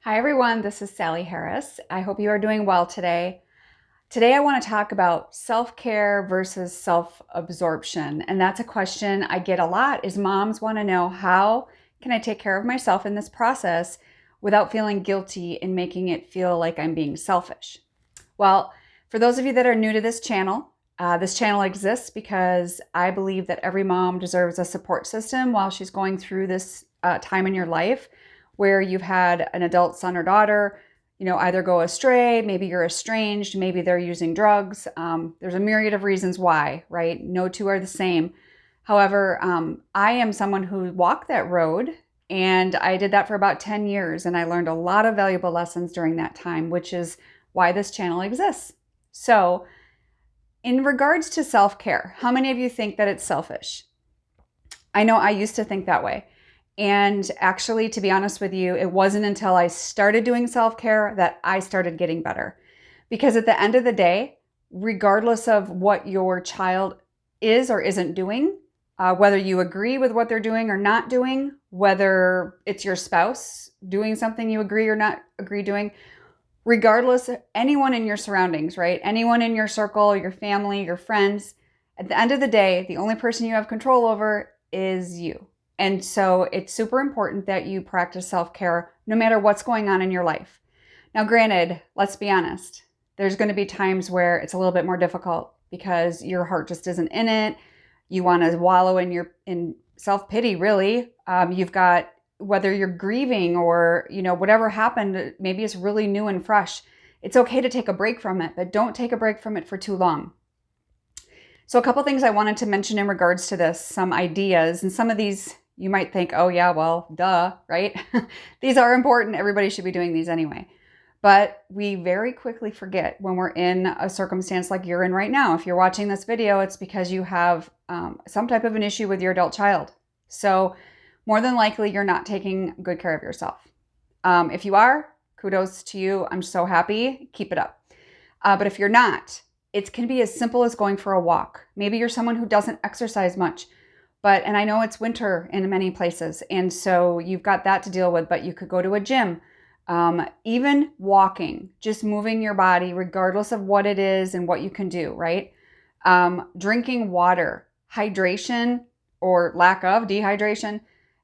Hi everyone, this is Sally Harris. I hope you are doing well today. Today I want to talk about self-care versus self-absorption. And that's a question I get a lot is moms want to know, how can I take care of myself in this process without feeling guilty and making it feel like I'm being selfish? Well, for those of you that are new to this channel exists because I believe that every mom deserves a support system while she's going through this time in your life where you've had an adult son or daughter, either go astray, maybe you're estranged, maybe they're using drugs. There's a myriad of reasons why, right? No two are the same. However, I am someone who walked that road, and I did that for about 10 years, and I learned a lot of valuable lessons during that time, which is why this channel exists. So, in regards to self-care, how many of you think that it's selfish? I know I used to think that way. And actually, to be honest with you, it wasn't until I started doing self-care that I started getting better. Because at the end of the day, regardless of what your child is or isn't doing, whether you agree with what they're doing or not doing, whether it's your spouse doing something you agree or not agree doing, regardless, anyone in your surroundings, right? Anyone in your circle, your family, your friends, at the end of the day, the only person you have control over is you. And so it's super important that you practice self-care no matter what's going on in your life. Now, granted, let's be honest, there's going to be times where it's a little bit more difficult because your heart just isn't in it. You want to wallow in self-pity, really. You've got, whether you're grieving or, whatever happened, maybe it's really new and fresh. It's okay to take a break from it, but don't take a break from it for too long. So a couple things I wanted to mention in regards to this, some ideas, and some of these you might think, oh yeah, well, duh, right? These are important. Everybody should be doing these anyway. But we very quickly forget when we're in a circumstance like you're in right now. If you're watching this video, it's because you have some type of an issue with your adult child. So more than likely, you're not taking good care of yourself. If you are, kudos to you. I'm so happy. Keep it up. But if you're not, it can be as simple as going for a walk. Maybe you're someone who doesn't exercise much. And I know it's winter in many places, and so you've got that to deal with, but you could go to a gym. Even walking, just moving your body, regardless of what it is and what you can do, right? Drinking water, hydration or lack of dehydration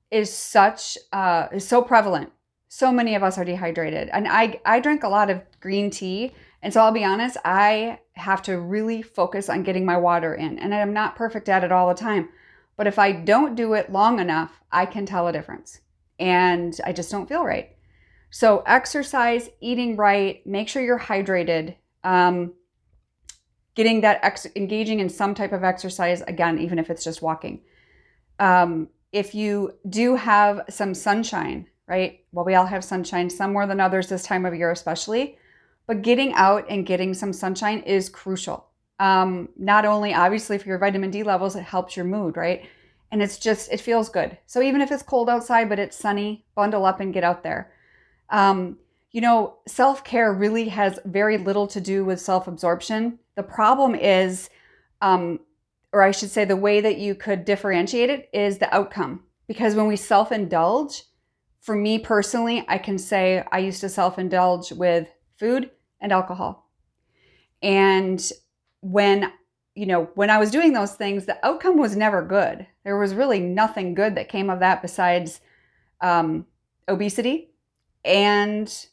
is so prevalent. So many of us are dehydrated. And I drink a lot of green tea. And so I'll be honest, I have to really focus on getting my water in. And I'm not perfect at it all the time. But if I don't do it long enough, I can tell a difference. And I just don't feel right. So exercise, eating right, make sure you're hydrated, getting that engaging in some type of exercise, again, even if it's just walking. If you do have some sunshine, right? Well, we all have sunshine, some more than others this time of year especially. But getting out and getting some sunshine is crucial. Not only obviously for your vitamin D levels, it helps your mood, right? And it feels good. So even if it's cold outside, but it's sunny, bundle up and get out there. Self-care really has very little to do with self-absorption. The problem is, or I should say the way that you could differentiate it is the outcome. Because when we self-indulge, for me personally, I can say I used to self-indulge with food and alcohol. And when I was doing those things, the outcome was never good. There was really nothing good that came of that besides obesity and,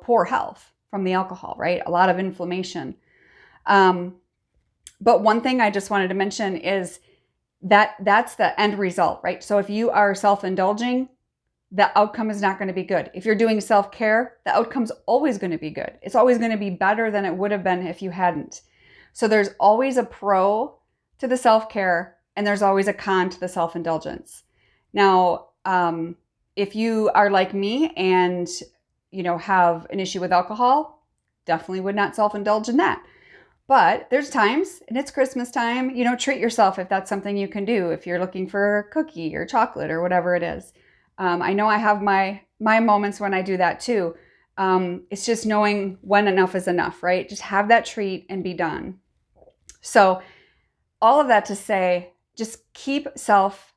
poor health from the alcohol, right? A lot of inflammation. But one thing I just wanted to mention is that's the end result, right? So if you are self-indulging, the outcome is not going to be good. If you're doing self-care, the outcome's always going to be good. It's always going to be better than it would have been if you hadn't. So there's always a pro to the self-care and there's always a con to the self-indulgence. Now, if you are like me and, have an issue with alcohol, definitely would not self-indulge in that. But there's times, and it's Christmas time, treat yourself if that's something you can do. If you're looking for a cookie or chocolate or whatever it is. I know I have my moments when I do that too. It's just knowing when enough is enough, right? Just have that treat and be done. So all of that to say, just keep self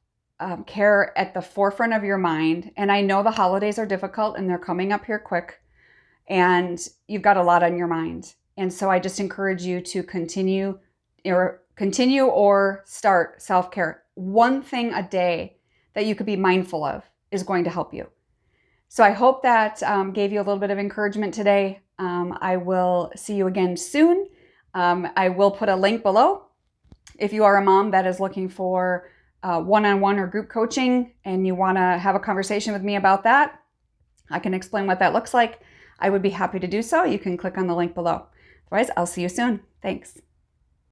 care at the forefront of your mind. And I know the holidays are difficult and they're coming up here quick, and you've got a lot on your mind. And so I just encourage you to continue or start self-care. One thing a day that you could be mindful of is going to help you. So I hope that gave you a little bit of encouragement today. I will see you again soon. I will put a link below. If you are a mom that is looking for one-on-one or group coaching and you want to have a conversation with me about that, I can explain what that looks like. I would be happy to do so. You can click on the link below. Otherwise, I'll see you soon. Thanks.